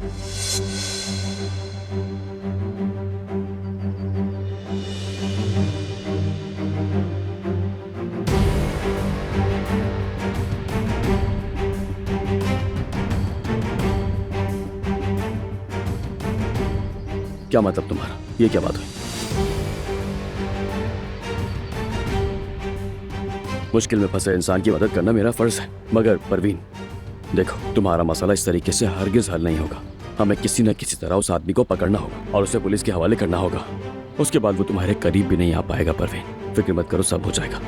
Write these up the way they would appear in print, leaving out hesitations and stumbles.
क्या मतलब तुम्हारा? ये क्या बात हुई? मुश्किल में फंसे इंसान की मदद करना मेरा फर्ज है, मगर परवीन देखो, तुम्हारा मसला इस तरीके से हरगिज हल नहीं होगा। हमें किसी न किसी तरह उस आदमी को पकड़ना होगा और उसे पुलिस के हवाले करना होगा। उसके बाद वो तुम्हारे करीब भी नहीं आ पाएगा। परवीन, फिक्र मत करो, सब हो जाएगा।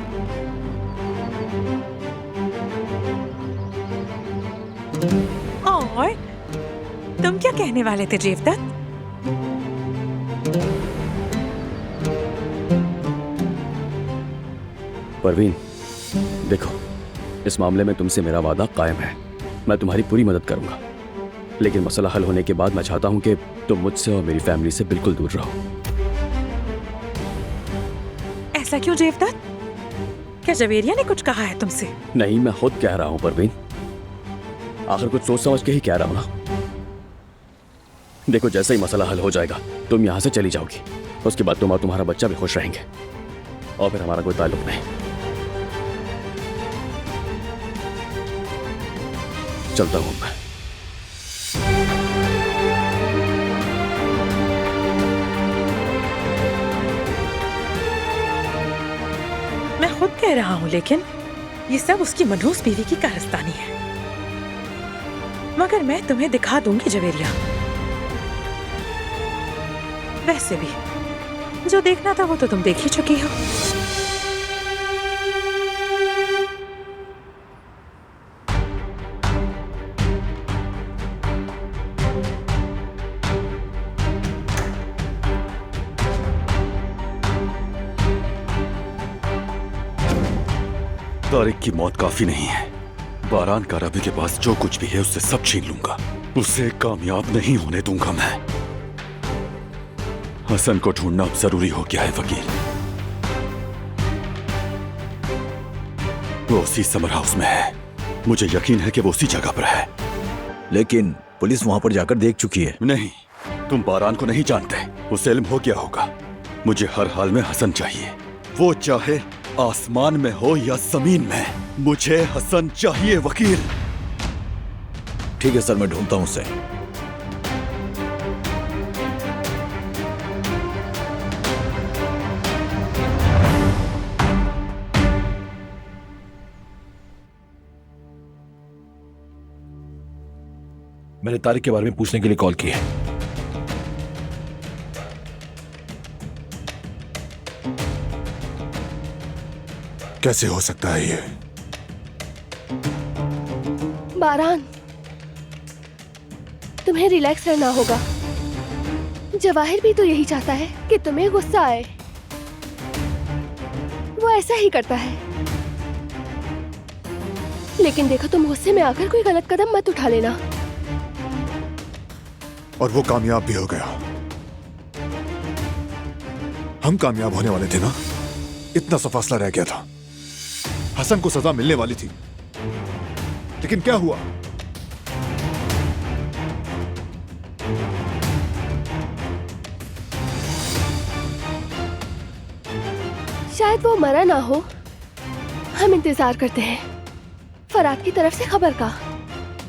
और तुम क्या कहने वाले थे जेवदत्त? परवीन देखो, इस मामले में तुमसे मेरा वादा कायम है। मैं तुम्हारी पूरी मदद करूंगा, लेकिन मसला हल होने के बाद मैं चाहता हूं कि तुम मुझसे और मेरी फैमिली से बिल्कुल दूर रहो। ऐसा क्यों जेवदत्त? क्या जवेरिया ने कुछ कहा है तुमसे? नहीं, मैं खुद कह रहा हूं परवीन। आखिर कुछ सोच समझ के ही कह रहा हूं ना। देखो, जैसे ही मसला हल हो जाएगा तुम यहां से चली जाओगी। उसके बाद तुम और तुम्हारा बच्चा भी खुश रहेंगे और फिर हमारा कोई ताल्लुक नहीं। चलता हूं मैं। मैं खुद कह रहा हूँ, लेकिन ये सब उसकी मनहूस बीवी की कारस्तानी है। मगर मैं तुम्हें दिखा दूंगी जवेरिया। वैसे भी जो देखना था वो तो तुम देख ही चुकी हो। तारिक की मौत काफी नहीं है। बारान का रबी के पास जो कुछ भी है उससे सब छीन लूंगा। उसे कामयाब नहीं होने दूंगा मैं। हसन को ढूंढना अब जरूरी हो गया है वकील। वो उसी समर हाउस में है। मुझे यकीन है कि वो उसी जगह पर है। लेकिन पुलिस वहां पर जाकर देख चुकी है। नहीं, तुम बारान को नहीं जानते। उसे इल्म हो गया होगा। मुझे हर हाल में हसन चाहिए, वो चाहे आसमान में हो या जमीन में। मुझे हसन चाहिए वकील। ठीक है सर, मैं ढूंढता हूं उसे। मैंने तारिक के बारे में पूछने के लिए कॉल की है। कैसे हो सकता है ये? बारान, तुम्हें रिलैक्स रहना होगा। जवाहिर भी तो यही चाहता है कि तुम्हें गुस्सा आए। वो ऐसा ही करता है। लेकिन देखो, तुम गुस्से में आकर कोई गलत कदम मत उठा लेना। और वो कामयाब भी हो गया। हम कामयाब होने वाले थे ना। इतना सा फासला रह गया था। हसन को सजा मिलने वाली थी, लेकिन क्या हुआ? शायद वो मरा ना हो। हम इंतजार करते हैं फराद की तरफ से खबर का।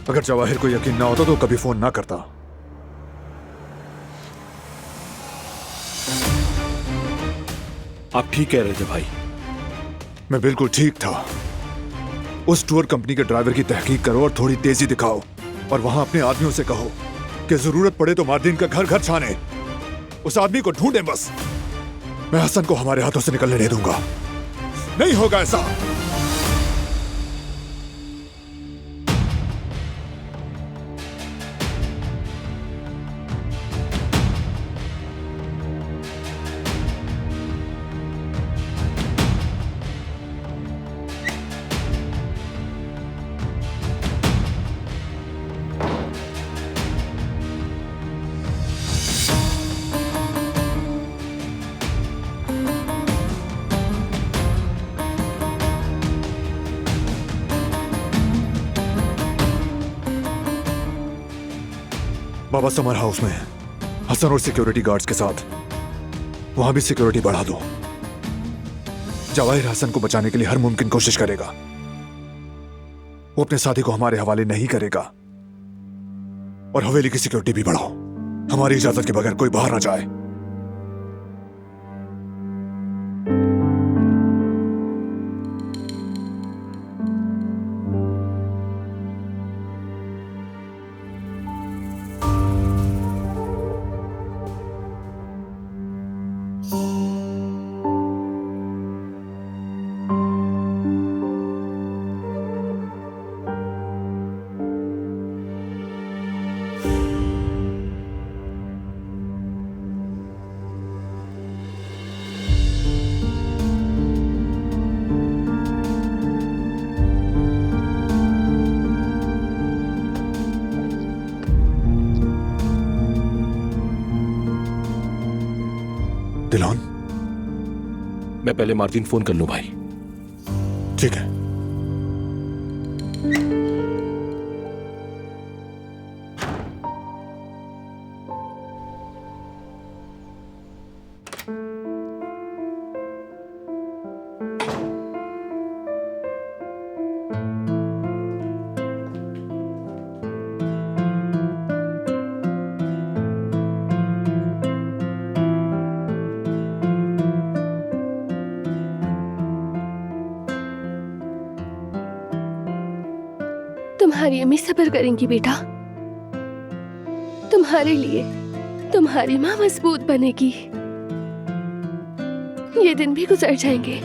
अगर जवाहिर को यकीन ना होता तो कभी फोन ना करता। आप ठीक कह रहे थे भाई। मैं बिल्कुल ठीक था। उस टूर कंपनी के ड्राइवर की तहकीक करो और थोड़ी तेजी दिखाओ, और वहां अपने आदमियों से कहो कि जरूरत पड़े तो मार्दिन का घर घर छाने। उस आदमी को ढूंढे बस। मैं हसन को हमारे हाथों से निकलने नहीं दूंगा। नहीं होगा ऐसा। बाबा समर हाउस में हसन और सिक्योरिटी गार्ड्स के साथ वहां भी सिक्योरिटी बढ़ा दो। जवाहिर हसन को बचाने के लिए हर मुमकिन कोशिश करेगा। वो अपने साथी को हमारे हवाले नहीं करेगा। और हवेली की सिक्योरिटी भी बढ़ाओ। हमारी इजाजत के बगैर कोई बाहर ना जाए। दिलान, मैं पहले मार्टिन फोन कर लूं भाई। ठीक है। तुम्हारी अम्मी सब्र करेंगी बेटा। तुम्हारे लिए तुम्हारी माँ मजबूत बनेगी। ये दिन भी गुजर जाएंगे।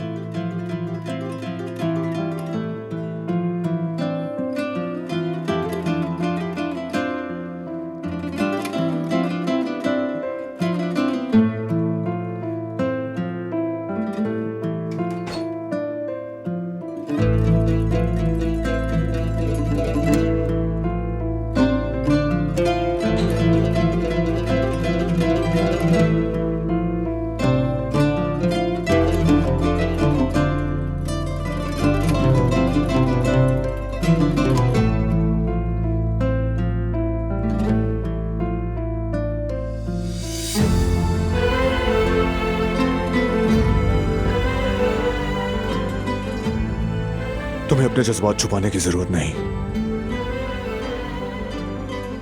तुम्हें अपने जज्बात छुपाने की जरूरत नहीं।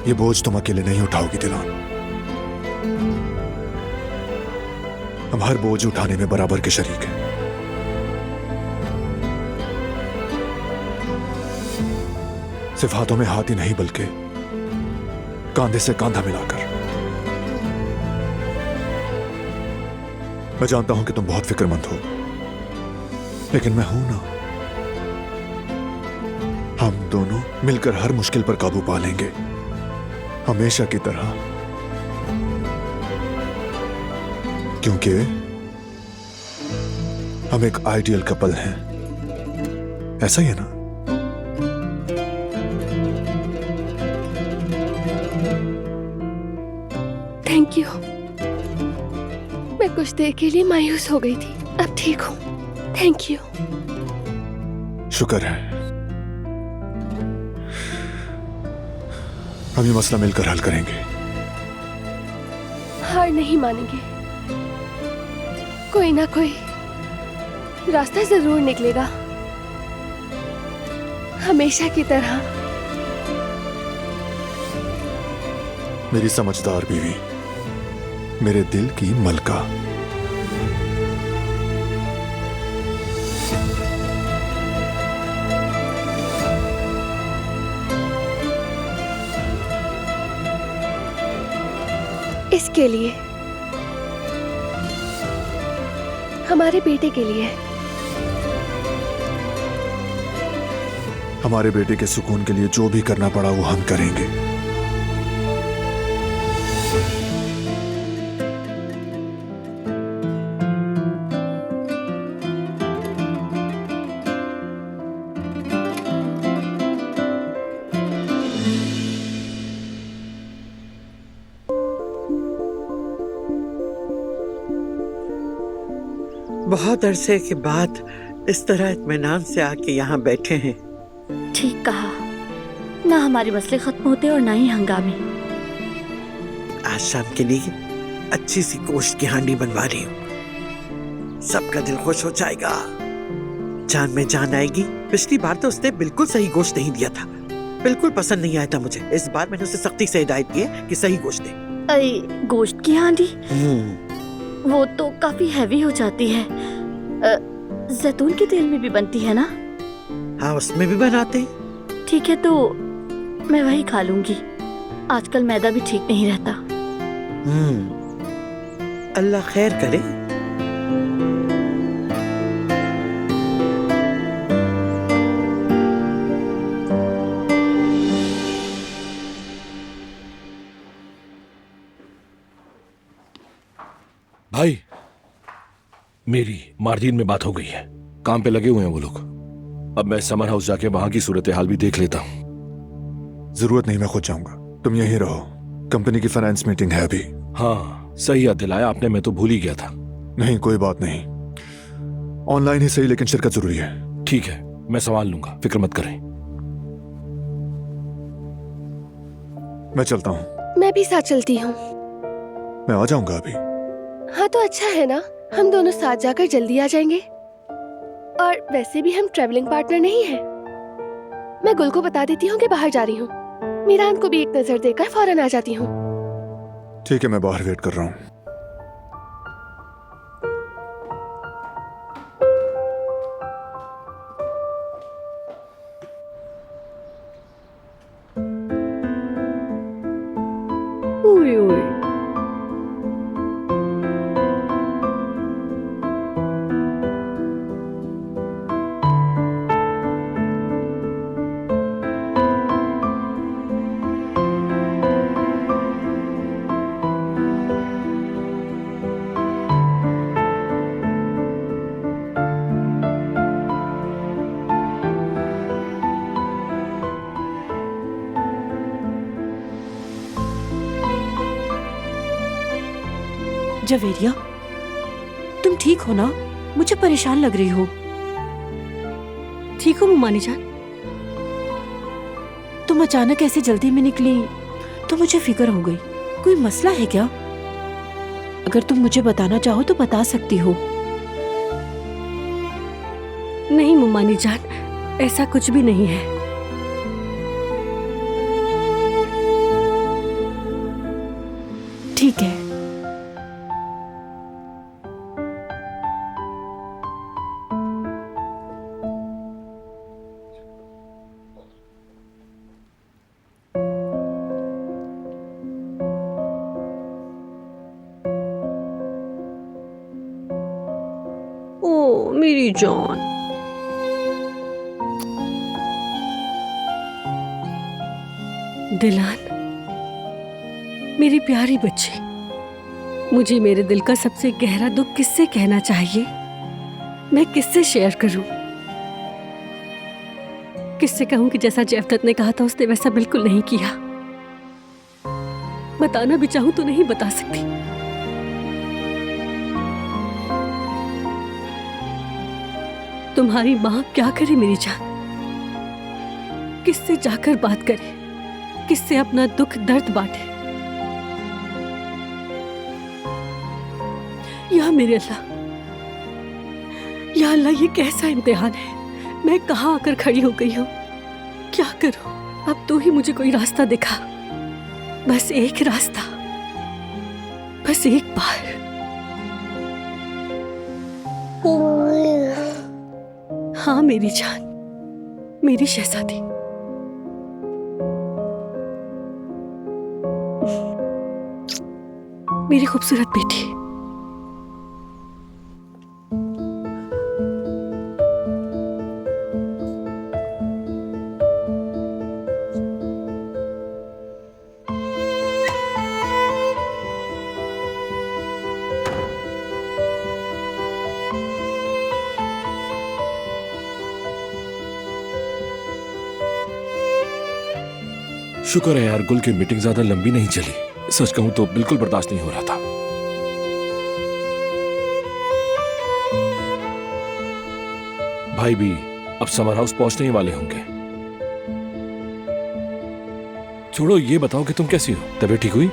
ये बोझ तुम अकेले नहीं उठाओगी दिलान। हम हर बोझ उठाने में बराबर के शरीक हैं। सिर्फ हाथों में हाथ ही नहीं बल्कि कांधे से कांधा मिलाकर। मैं जानता हूं कि तुम बहुत फिक्रमंद हो, लेकिन मैं हूं ना। हम दोनों मिलकर हर मुश्किल पर काबू पा लेंगे, हमेशा की तरह। क्योंकि हम एक आइडियल कपल हैं। ऐसा ही है ना? Thank you. मैं कुछ देर के लिए मायूस हो गई थी, अब ठीक हूँ। Thank you. शुक्र है। हम ये मसला मिलकर हल करेंगे। हार नहीं मानेंगे। कोई ना कोई रास्ता जरूर निकलेगा, हमेशा की तरह। मेरी समझदार बीवी, मेरे दिल की मलका। इसके लिए, हमारे बेटे के लिए, हमारे बेटे के सुकून के लिए जो भी करना पड़ा वो हम करेंगे। बहुत अरसे के बाद इस तरह इत्मीनान से आके यहाँ बैठे हैं। ठीक कहा। ना हमारे मसले खत्म होते और ना ही हंगामे। आज शाम के लिए अच्छी सी गोश्त की हांडी बनवा रही हूँ, सबका दिल खुश हो जाएगा। जान में जान आएगी। पिछली बार तो उसने बिल्कुल सही गोश्त नहीं दिया था, बिल्कुल पसंद नहीं आया था मुझे। इस बार मैंने उसे सख्ती से हिदायत की है कि सही गोश्त दे। अरे गोश्त की हांडी वो तो काफी हैवी हो जाती है। जैतून के तेल में भी बनती है ना? हाँ, उसमें भी बनाते हैं। ठीक है, तो मैं वही खा लूंगी। आजकल मैदा भी ठीक नहीं रहता। अल्लाह खैर करे। भाई, मेरी मार्जिन में बात हो गई है। काम पे लगे हुए हैं वो लोग। अब मैं समर हाउस जाके वहां की सूरत हाल भी देख लेता हूँ। जरूरत नहीं, मैं खुद जाऊंगा। तुम यहीं रहो, कंपनी की फाइनेंस मीटिंग है अभी। हाँ, सही याद दिलाया आपने, मैं तो भूल ही गया था। नहीं, कोई बात नहीं, ऑनलाइन ही सही, लेकिन शिरकत जरूरी है। ठीक है, मैं संभाल लूंगा, फिक्र मत करें। मैं चलता हूँ। मैं भी साथ चलती हूँ। मैं आ जाऊंगा अभी। हाँ तो अच्छा है ना, हम दोनों साथ जाकर जल्दी आ जाएंगे। और वैसे भी हम ट्रैवलिंग पार्टनर नहीं हैं। मैं गुल को बता देती हूँ कि बाहर जा रही हूँ। मीरान को भी एक नजर देकर फौरन आ जाती हूँ। ठीक है, मैं बाहर वेट कर रहा हूँ। जवेरिया, तुम ठीक हो ना? मुझे परेशान लग रही हो। ठीक हो मुमानी जान? तुम अचानक ऐसे जल्दी में निकली तो मुझे फिक्र हो गई। कोई मसला है क्या? अगर तुम मुझे बताना चाहो तो बता सकती हो। नहीं मुमानी जान, ऐसा कुछ भी नहीं है। ठीक है। ओ मेरी जान, दिलान, मेरी प्यारी बच्ची, मुझे मेरे दिल का सबसे गहरा दुख किससे कहना चाहिए? मैं किससे शेयर करूं? किससे कहूं कि जैसा जैफदत ने कहा था उसने वैसा बिल्कुल नहीं किया? बताना भी चाहूं तो नहीं बता सकती। तुम्हारी माँ क्या करे मेरी जान? किससे जाकर बात करे? किससे अपना दुख दर्द बांटे? या मेरे अल्लाह, या अल्लाह, ये कैसा इम्तिहान है? मैं कहाँ आकर खड़ी हो गई हूँ? क्या करूं? अब तू ही मुझे कोई रास्ता दिखा, बस एक रास्ता, बस एक बार। हाँ मेरी जान, मेरी शहजादी। मेरी खूबसूरत बेटी। शुक्र है यार, गुल की मीटिंग ज्यादा लंबी नहीं चली। सच कहूं तो बिल्कुल बर्दाश्त नहीं हो रहा था। भाई भी अब समर हाउस पहुंचने ही वाले होंगे। छोड़ो, ये बताओ कि तुम कैसी हो? तबीयत ठीक हुई?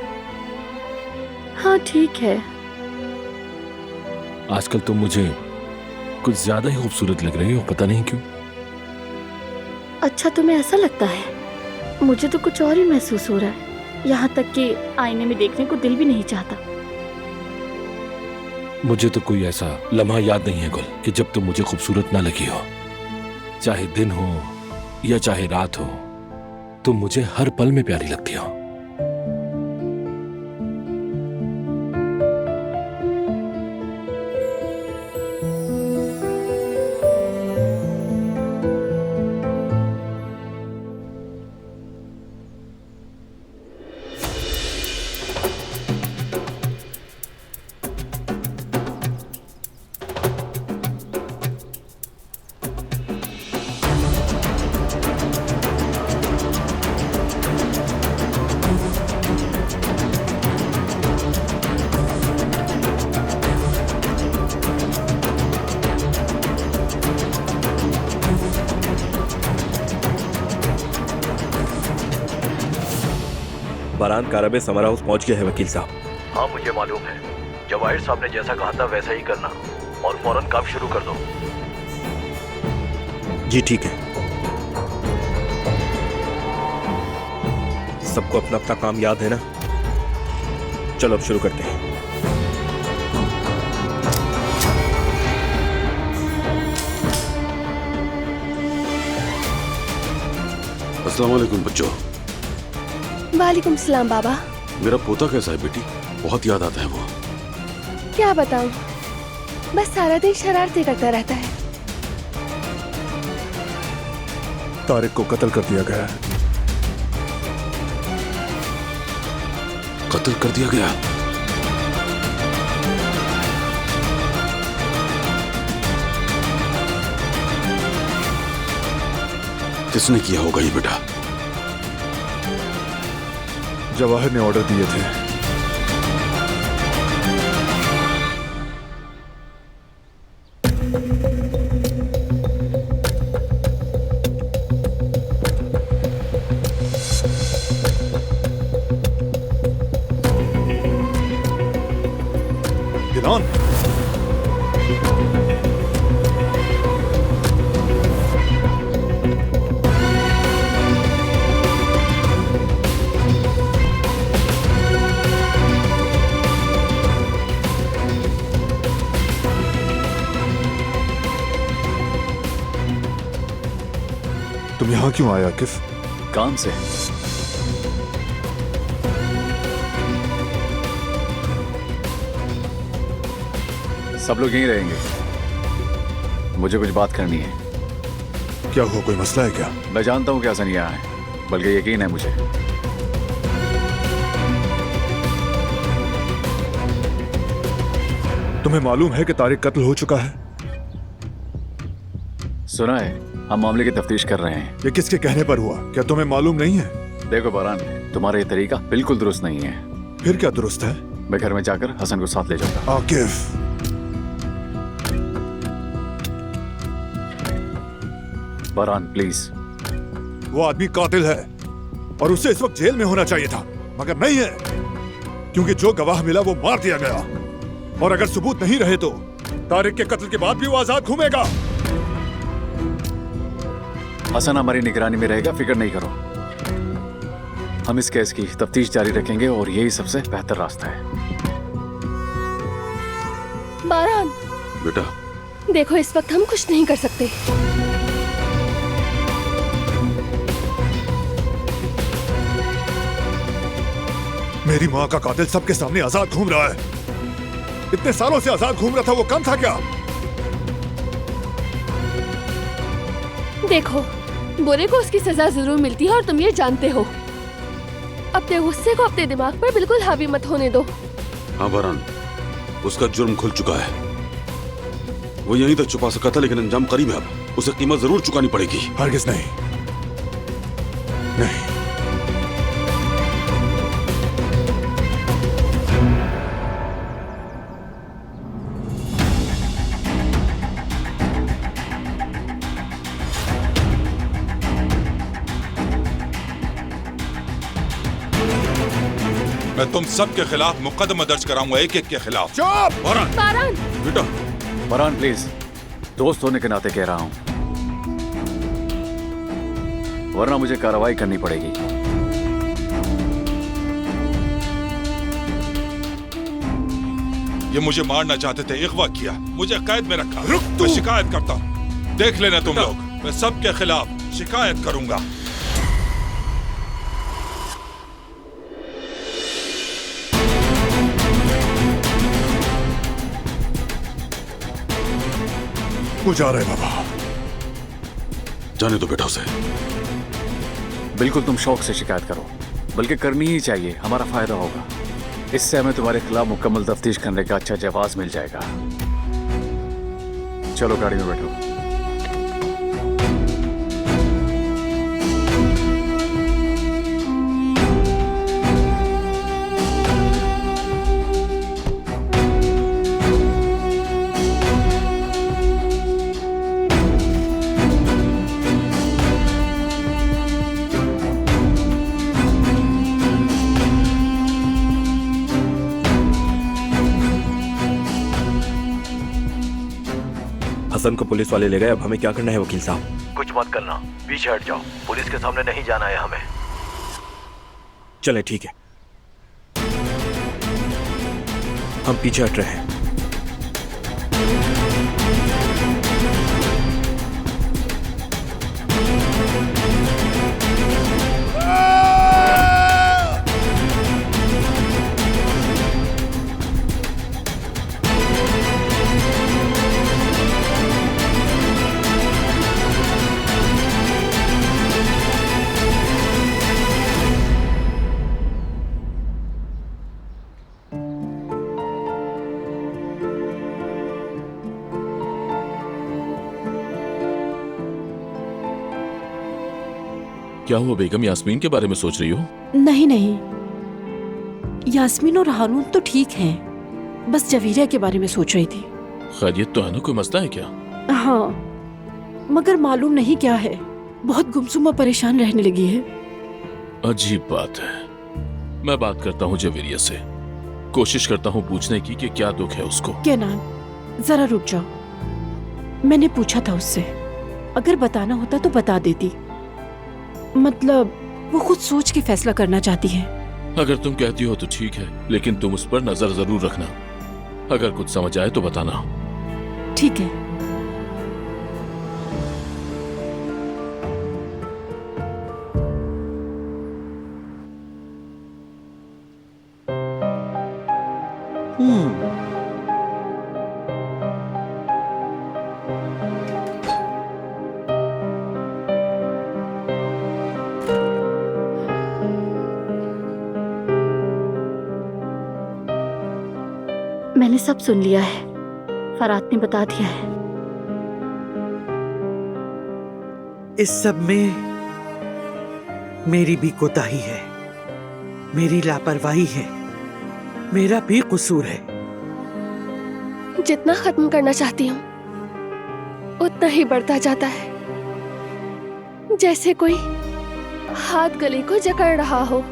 हाँ ठीक है। आजकल तुम मुझे कुछ ज्यादा ही खूबसूरत लग रही हो, पता नहीं क्यों। अच्छा तुम्हें ऐसा लगता है? मुझे तो कुछ और ही महसूस हो रहा है। यहाँ तक कि आईने में देखने को दिल भी नहीं चाहता। मुझे तो कोई ऐसा लम्हा याद नहीं है गुल कि जब तुम मुझे खूबसूरत ना लगी हो। चाहे दिन हो या चाहे रात हो, तुम मुझे हर पल में प्यारी लगती हो। बारान कारबे समर हाउस पहुंच गया है वकील साहब। हाँ मुझे मालूम है। जवाहिर साहब ने जैसा कहा था वैसा ही करना और फौरन काम शुरू कर दो। जी ठीक है। सबको अपना अपना काम याद है ना? चलो अब शुरू करते हैं। अस्सलाम वालेकुम बच्चों। वालेकुम सलाम बाबा। मेरा पोता कैसा है बेटी? बहुत याद आता है वो। क्या बताऊं, बस सारा दिन शरारतें करता रहता है। तारिक को कत्ल कर दिया गया है। कत्ल कर दिया गया? किसने किया होगा ये बेटा? जवाहिर ने ऑर्डर दिए थे। दिलान, तुम यहाँ क्यों आया आकिफ? काम से। सब लोग यहीं रहेंगे। मुझे कुछ बात करनी है। क्या हुआ, कोई मसला है क्या? मैं जानता हूँ कि हसन यहाँ है, बल्कि यकीन है मुझे। तुम्हें मालूम है कि तारिक कत्ल हो चुका है? सुना है, हम मामले की तफ्तीश कर रहे हैं। ये किसके कहने पर हुआ? क्या तुम्हें मालूम नहीं है? देखो बारान, तुम्हारा ये तरीका बिल्कुल दुरुस्त नहीं है। फिर क्या दुरुस्त है? मैं घर में जाकर हसन को साथ ले जाऊंगा। आकिफ, बारान प्लीज। वो आदमी कातिल है और उसे इस वक्त जेल में होना चाहिए था, मगर नहीं है, क्योंकि जो गवाह मिला वो मार दिया गया। और अगर सबूत नहीं रहे तो तारिक के कत्ल के बाद भी वो आजाद घूमेगा। हसन हमारी निगरानी में रहेगा, फिक्र नहीं करो। हम इस केस की तफ्तीश जारी रखेंगे और यही सबसे बेहतर रास्ता है। बारान बेटा देखो, इस वक्त हम कुछ नहीं कर सकते। मेरी माँ का कातिल सबके सामने आजाद घूम रहा है। इतने सालों से आजाद घूम रहा था, वो कम था क्या? देखो, बुरे को उसकी सजा जरूर मिलती है और तुम ये जानते हो। अपने गुस्से को अपने दिमाग पर बिल्कुल हावी मत होने दो। हाँ बारान, उसका जुर्म खुल चुका है। वो यहीं तक छुपा सका था, लेकिन अंजाम करीब है। अब उसे कीमत जरूर चुकानी पड़ेगी। हरगिज़ नहीं, नहीं। मैं तुम सब के खिलाफ मुकदमा दर्ज कराऊंगा, एक एक के खिलाफ। चुप! बारान! बेटा फरहान प्लीज, दोस्त होने के नाते कह रहा हूं, वरना मुझे कार्रवाई करनी पड़ेगी। ये मुझे मारना चाहते थे, अगवा किया, मुझे कैद में रखा। रुक, मैं शिकायत करता हूँ। देख लेना तुम लोग, मैं सबके खिलाफ शिकायत करूंगा। वो जा रहे बाबा। जाने दो बेटा उसे। बिल्कुल तुम शौक से शिकायत करो, बल्कि करनी ही चाहिए, हमारा फायदा होगा। इससे हमें तुम्हारे खिलाफ मुकम्मल तफ्तीश करने का अच्छा जवाब मिल जाएगा। चलो गाड़ी में बैठो। हसन को पुलिस वाले ले गए, अब हमें क्या करना है वकील साहब? कुछ मत करना, पीछे हट जाओ, पुलिस के सामने नहीं जाना है हमें। चले ठीक है, हम पीछे हट रहे हैं। क्या हुआ बेगम, यास्मीन के बारे में सोच रही हो? नहीं नहीं, यास्मीन और हारून तो ठीक हैं, बस जवीरिया के बारे में सोच रही थी। खैरियत तो है ना, कोई मसला है क्या? हाँ, मगर मालूम नहीं क्या है, बहुत गुमसुम और परेशान रहने लगी है। अजीब बात है। मैं बात करता हूँ जवीरिया से, कोशिश करता हूँ पूछने की कि क्या दुख है उसको। केनान, जरा रुक जाओ, मैंने पूछा था उससे, अगर बताना होता तो बता देती। मतलब वो खुद सोच के फैसला करना चाहती है। अगर तुम कहती हो तो ठीक है, लेकिन तुम उस पर नजर जरूर रखना, अगर कुछ समझ आए तो बताना। ठीक है। मैंने सब सुन लिया है, फरात ने बता दिया है। इस सब में मेरी भी कोताही है, मेरी लापरवाही है, मेरा भी कसूर है। जितना खत्म करना चाहती हूँ उतना ही बढ़ता जाता है, जैसे कोई हाथ गले को जकड़ रहा हो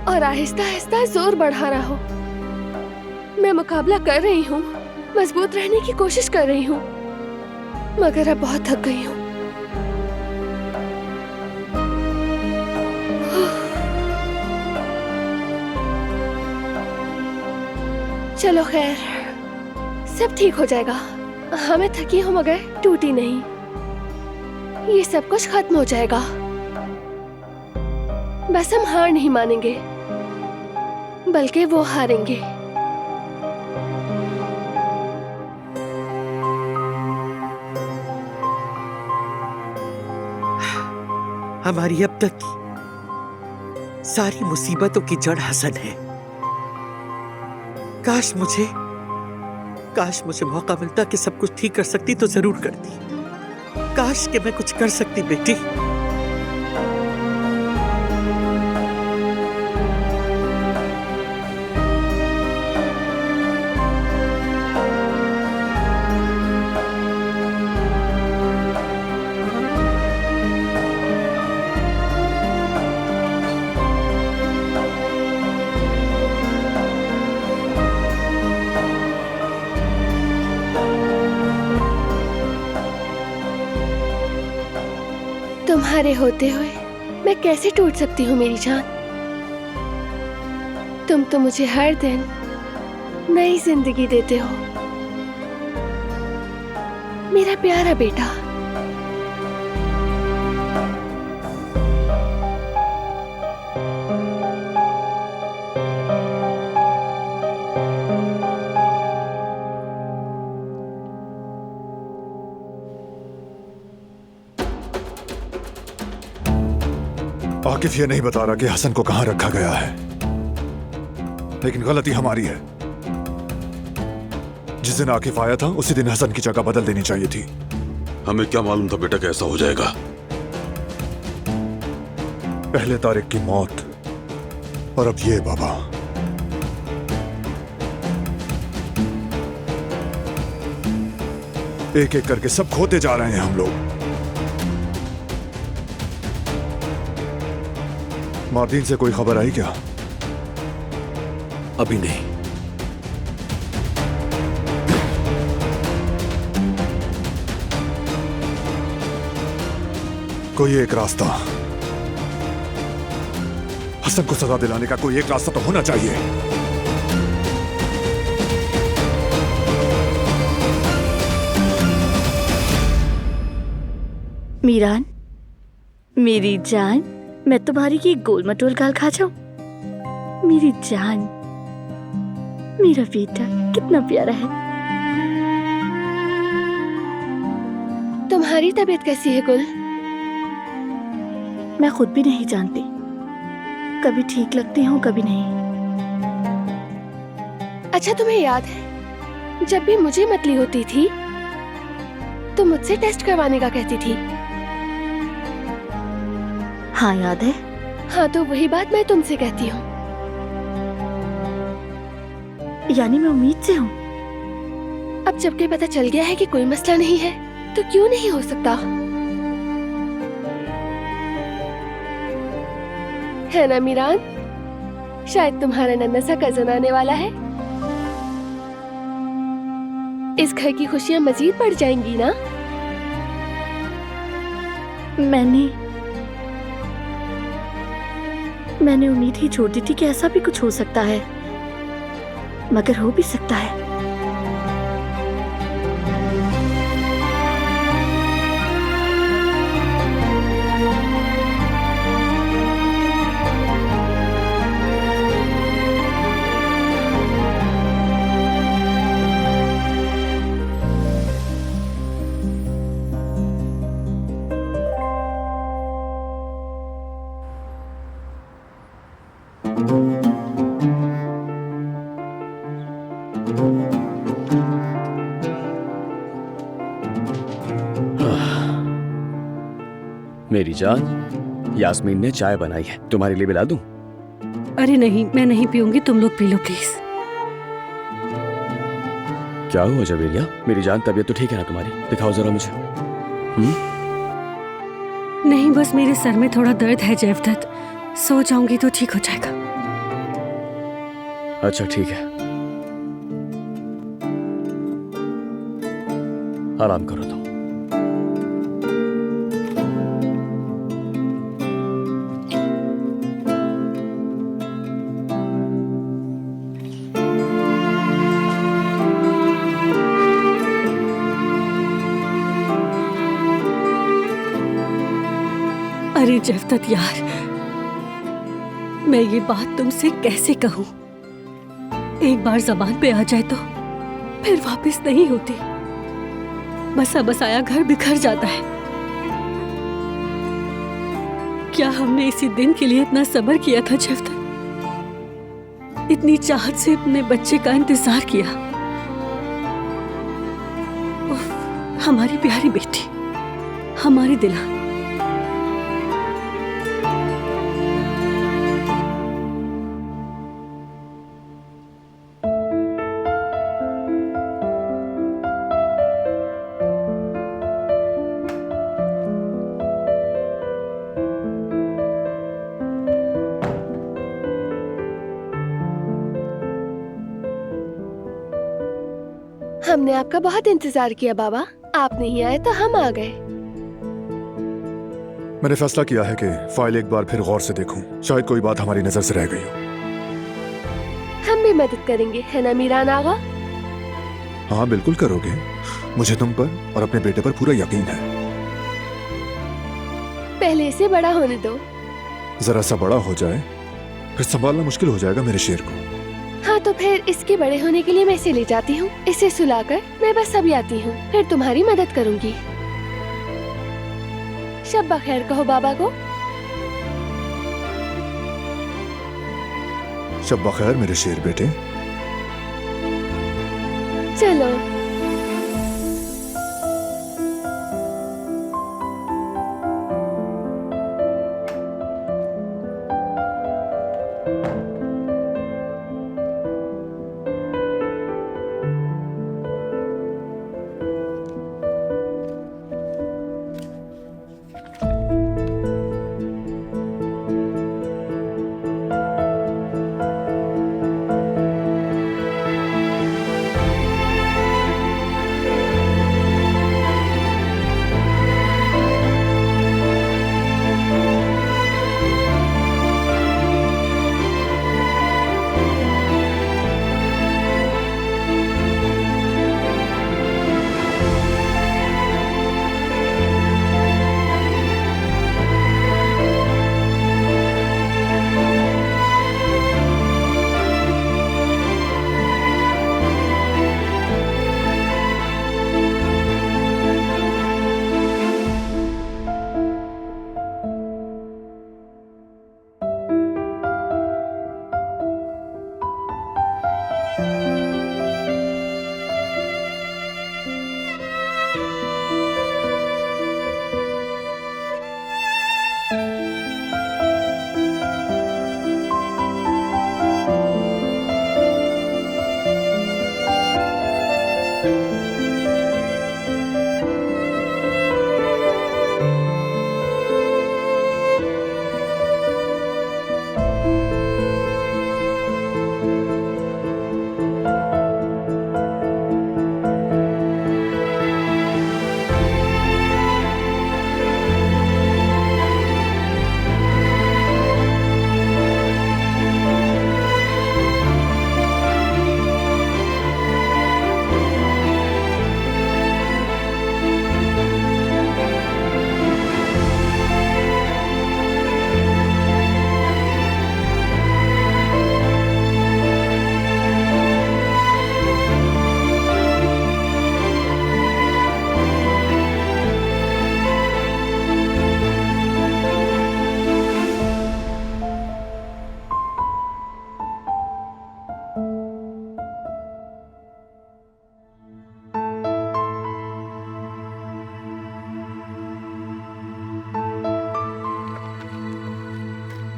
और आहिस्ता आहिस्ता जोर बढ़ा रहा हो। मैं मुकाबला कर रही हूँ, मजबूत रहने की कोशिश कर रही हूँ, मगर अब बहुत थक गई हूँ। चलो खैर, सब ठीक हो जाएगा। हाँ मैं थकी हूँ मगर टूटी नहीं। ये सब कुछ खत्म हो जाएगा, बस हम हार नहीं मानेंगे, बल्कि वो हारेंगे। हमारी अब तक की सारी मुसीबतों की जड़ हसन है। काश मुझे मौका मिलता कि सब कुछ ठीक कर सकती तो जरूर करती। काश कि मैं कुछ कर सकती बेटी। तुम्हारे होते हुए मैं कैसे टूट सकती हूँ मेरी जान। तुम तो मुझे हर दिन नई जिंदगी देते हो मेरा प्यारा बेटा। आकिफ ये नहीं बता रहा कि हसन को कहां रखा गया है, लेकिन गलती हमारी है। जिस दिन आकिफ आया था उसी दिन हसन की जगह बदल देनी चाहिए थी। हमें क्या मालूम था बेटा कैसा हो जाएगा। पहले तारिक की मौत और अब ये बाबा। एक एक करके सब खोते जा रहे हैं हम लोग। मार्दीन से कोई खबर आई क्या? अभी नहीं। कोई एक रास्ता, हसन को सजा दिलाने का कोई एक रास्ता तो होना चाहिए। मीरान, मेरी जान, मैं तुम्हारी की गोल मटोल गाल खा जाऊं? मेरी जान, मेरा बेटा कितना प्यारा है। तुम्हारी तबीयत कैसी है गुल? मैं खुद भी नहीं जानती, कभी ठीक लगती हूँ कभी नहीं। अच्छा तुम्हें याद है जब भी मुझे मतली होती थी तो मुझसे टेस्ट करवाने का कहती थी? हाँ याद है। हाँ तो वही बात मैं तुमसे कहती हूँ। यानी मैं उम्मीद से हूँ। अब जबकि पता चल गया है कि कोई मसला नहीं है तो क्यों नहीं हो सकता, है ना मीरान? शायद तुम्हारा नन्हा सा कजन आने वाला है। इस घर की खुशियां मजीद बढ़ जाएंगी ना? मैंने उम्मीद ही छोड़ दी थी कि ऐसा भी कुछ हो सकता है, मगर हो भी सकता है। मेरी जान, यास्मीन ने चाय बनाई है, तुम्हारे लिए पिला दूं? अरे नहीं, मैं नहीं पीऊंगी, तुम लोग पी लो प्लीज। क्या हुआ जवेरिया? मेरी जान तबीयत तो ठीक है ना तुम्हारी? दिखाओ जरा मुझे। नहीं, बस मेरे सर में थोड़ा दर्द है जयवदत्त, सो जाऊंगी तो ठीक हो जाएगा। अच्छा ठीक है, आराम करो तुम। अरे जयवदत्त यार, मैं ये बात तुमसे कैसे कहूं? एक बार जबान पे आ जाए तो फिर वापस नहीं होती। बसा बसाया घर बिखर जाता है। क्या हमने इसी दिन के लिए इतना सब्र किया था जयवदत्त? इतनी चाहत से अपने बच्चे का इंतजार किया। उफ, हमारी प्यारी बेटी, हमारी दिलान। हमने आपका बहुत इंतजार किया बाबा, आप नहीं आए तो हम आ गए। मैंने फैसला किया है कि फाइल एक बार फिर गौर से देखूं। शायद कोई बात हमारी नजर से रह गई हो। हम भी मदद करेंगे, है ना मीरान आगा? हाँ बिल्कुल करोगे। मुझे तुम पर और अपने बेटे पर पूरा यकीन है। पहले इसे बड़ा होने दो। जरा सा बड़ा हो जाए फिर संभालना मुश्किल हो जाएगा मेरे शेर को। हाँ तो फिर इसके बड़े होने के लिए मैं इसे ले जाती हूँ। इसे सुलाकर मैं बस अभी आती हूँ, फिर तुम्हारी मदद करूँगी। शब बखैर कहो बाबा को। शब बखैर मेरे शेर बेटे। चलो।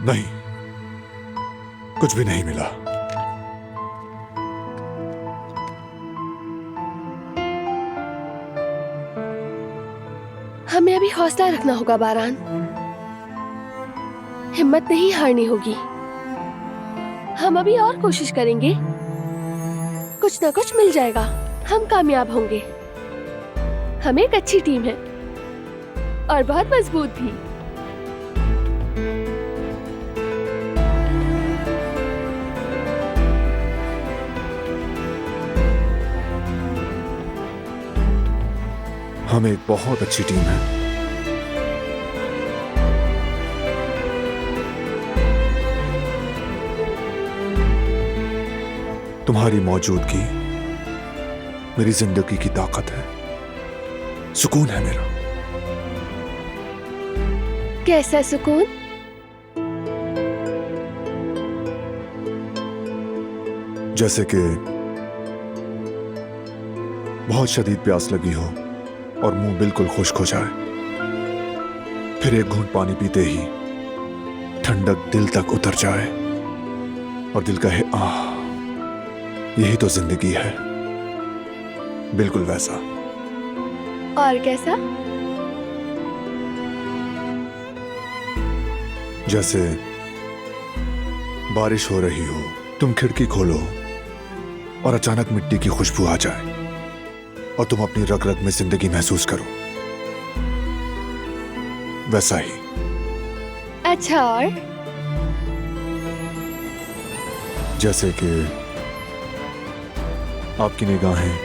नहीं, कुछ भी नहीं मिला। हमें अभी हौसला रखना होगा बारान, हिम्मत नहीं हारनी होगी। हम अभी और कोशिश करेंगे, कुछ ना कुछ मिल जाएगा, हम कामयाब होंगे। हम एक अच्छी टीम है और बहुत मजबूत भी। हम एक बहुत अच्छी टीम है। तुम्हारी मौजूदगी मेरी जिंदगी की ताकत है, सुकून है मेरा। कैसा सुकून? जैसे कि बहुत शदीद प्यास लगी हो और मुंह बिल्कुल खुश्क हो जाए, फिर एक घूंट पानी पीते ही ठंडक दिल तक उतर जाए और दिल कहे आह, यही तो जिंदगी है। बिल्कुल वैसा। और कैसा? जैसे बारिश हो रही हो, तुम खिड़की खोलो और अचानक मिट्टी की खुशबू आ जाए और तुम अपनी रग रग में जिंदगी महसूस करो, वैसा ही। अच्छा, और जैसे कि आपकी निगाहें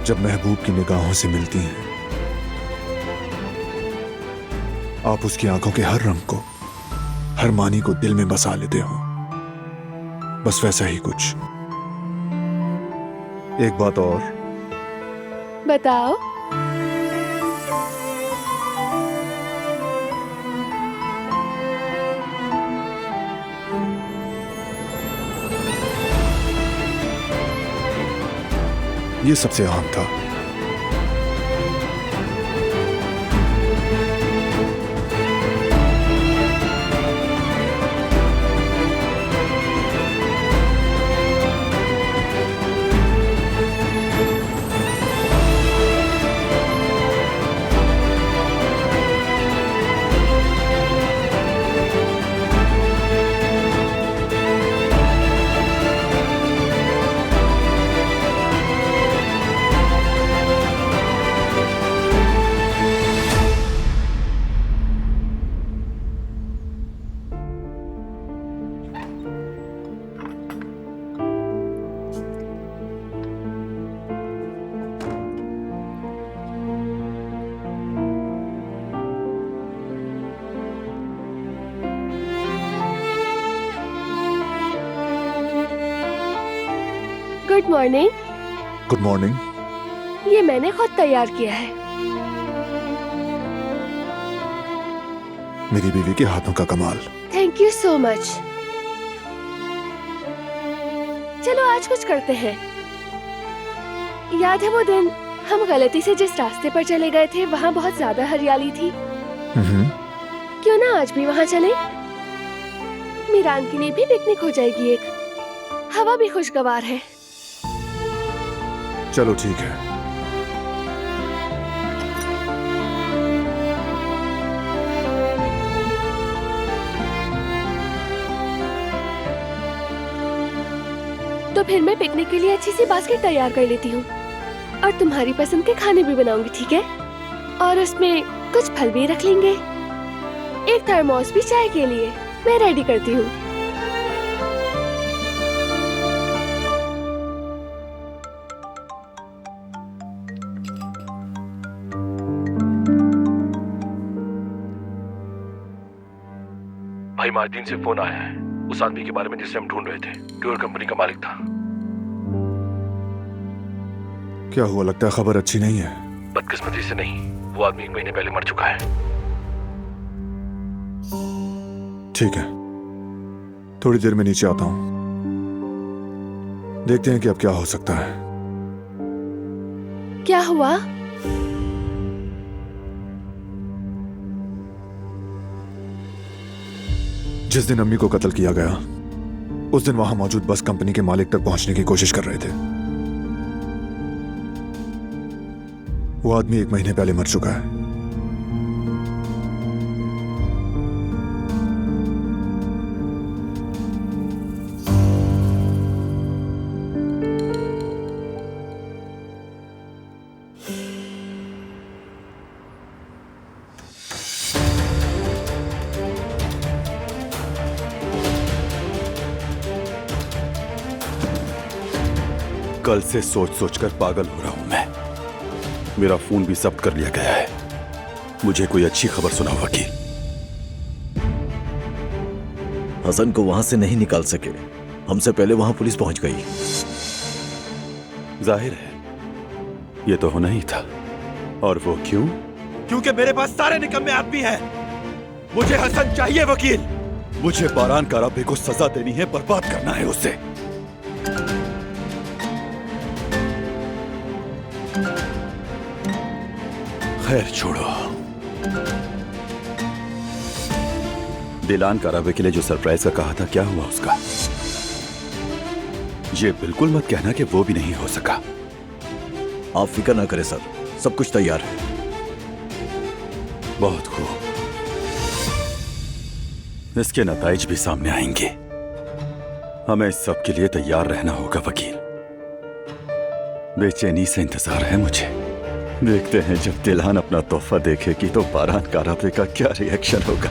जब महबूब की निगाहों से मिलती हैं, आप उसकी आंखों के हर रंग को, हर मानी को दिल में बसा लेते हो। बस वैसा ही कुछ। एक बात और। बताओ। ये सबसे आम था। Good morning. Good morning. ये मैंने खुद तैयार किया है। मेरी बीवी के हाथों का कमाल। Thank you so much. चलो आज कुछ करते हैं। याद है वो दिन हम गलती से जिस रास्ते पर चले गए थे, वहाँ बहुत ज्यादा हरियाली थी। क्यों ना आज भी वहाँ चलें? मीरान के लिए भी पिकनिक हो जाएगी एक। हवा भी खुशगवार है। चलो ठीक है। तो फिर मैं पिकनिक के लिए अच्छी सी बास्केट तैयार कर लेती हूँ और तुम्हारी पसंद के खाने भी बनाऊंगी, ठीक है? और उसमें कुछ फल भी रख लेंगे। एक थर्मोस भी चाय के लिए मैं रेडी करती हूँ। भाई मार्टिन से फोन आया है, उस आदमी के बारे में जिसे हम ढूंढ रहे थे, टूर कंपनी का मालिक था। क्या हुआ? लगता है खबर अच्छी नहीं है। बदकिस्मती से नहीं, वो आदमी 1 महीने पहले मर चुका है। ठीक है, थोड़ी देर में नीचे आता हूं। देखते हैं कि अब क्या हो सकता है। क्या हुआ? जिस दिन अम्मी को कत्ल किया गया, उस दिन वहां मौजूद बस कंपनी के मालिक तक पहुंचने की कोशिश कर रहे थे। वो आदमी 1 महीने पहले मर चुका है। कल से सोच सोचकर पागल हो रहा हूं मैं। मेरा फोन भी जब्त कर लिया गया है। मुझे कोई अच्छी खबर सुनाओ वकील। हसन को वहां से नहीं निकाल सके, हमसे पहले वहां पुलिस पहुंच गई। जाहिर है ये तो होना ही था। और वो क्यों? क्योंकि मेरे पास सारे निकम्मे आदमी हैं। मुझे हसन चाहिए वकील। मुझे बारान काराबे को सजा देनी है, बर्बाद करना है उसे। खैर छोड़ो। दिलान काराबे के लिए जो सरप्राइज का कहा था, क्या हुआ उसका? ये बिल्कुल मत कहना कि वो भी नहीं हो सका। आप फिक्र ना करें सर, सब कुछ तैयार है। बहुत खूब, इसके नताइज भी सामने आएंगे। हमें इस सब के लिए तैयार रहना होगा वकील। बेचैनी से इंतजार है मुझे। देखते हैं जब दिलहान अपना तोहफा देखेगी तो बारान काराबे का क्या रिएक्शन होगा।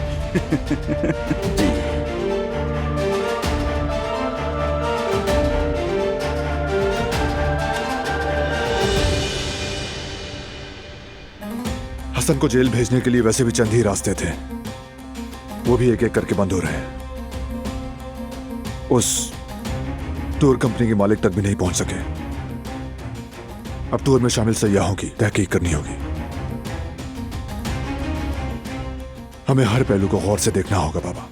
हसन को जेल भेजने के लिए वैसे भी चंद ही रास्ते थे, वो भी एक एक करके बंद हो रहे हैं। उस टूर कंपनी के मालिक तक भी नहीं पहुंच सके। अब टूर में शामिल सयाहों की तहकीक करनी होगी। हमें हर पहलू को गौर से देखना होगा बाबा।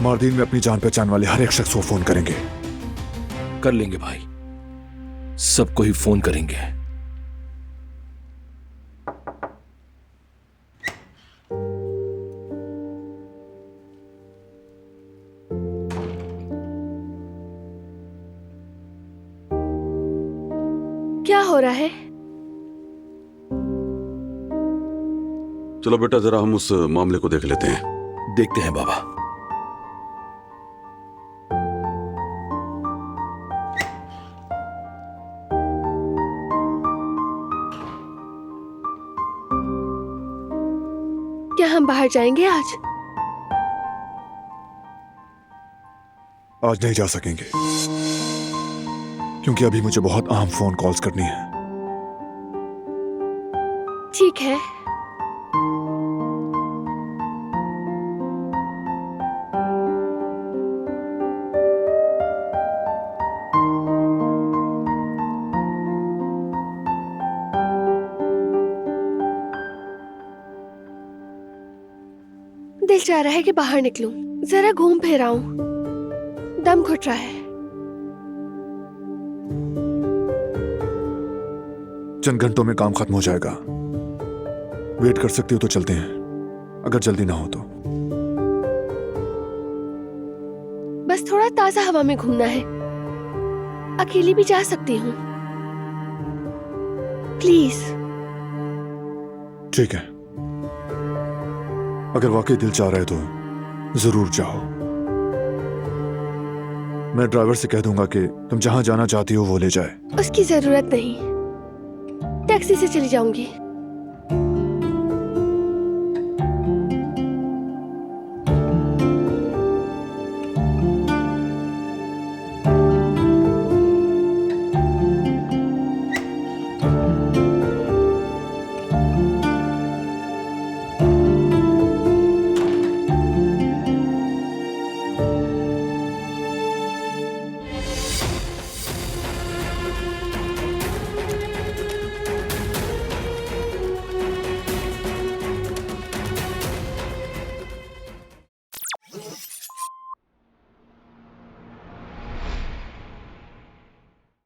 मार्दीन में अपनी जान पहचान वाले हर एक शख्स को फोन करेंगे। कर लेंगे भाई, सबको ही फोन करेंगे। क्या हो रहा है? चलो बेटा जरा हम उस मामले को देख लेते हैं। देखते हैं बाबा। क्या हम बाहर जाएंगे आज? आज नहीं जा सकेंगे क्योंकि अभी मुझे बहुत अहम फोन कॉल्स करनी है। ठीक है। दिल चाह रहा है कि बाहर निकलूं, जरा घूम फिर आऊं। दम घुट रहा है। चंद घंटों में काम खत्म हो जाएगा। वेट कर सकती हो तो चलते हैं, अगर जल्दी ना हो तो। बस थोड़ा ताजा हवा में घूमना है। अकेली भी जा सकती हूँ। प्लीज। ठीक है, अगर वाकई दिल चाह रहा है तो जरूर जाओ। मैं ड्राइवर से कह दूंगा कि तुम जहां जाना चाहती हो वो ले जाए। उसकी जरूरत नहीं, टैक्सी से चली जाऊंगी।